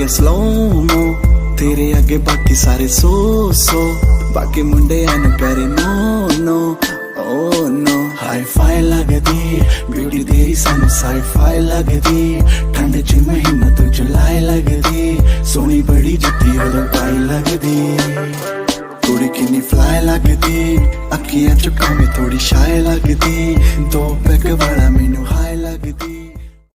है स्लोमो तेरे अगे बाकी सारे सो बाकी मुंडे एन करे no no oh no hi fi लगदी ब्यूटी तेरी सानू साई फाई लगदी ठंड च महीना तो जुलाई लगदी सोनी बड़ी जुत्ती उदों पाई लगदी कुड़ी किन्नी फ्लाई लगदी अखियां च कामे थोड़ी शाय लगदी दो पैग वाला मैनू हाई लगदी।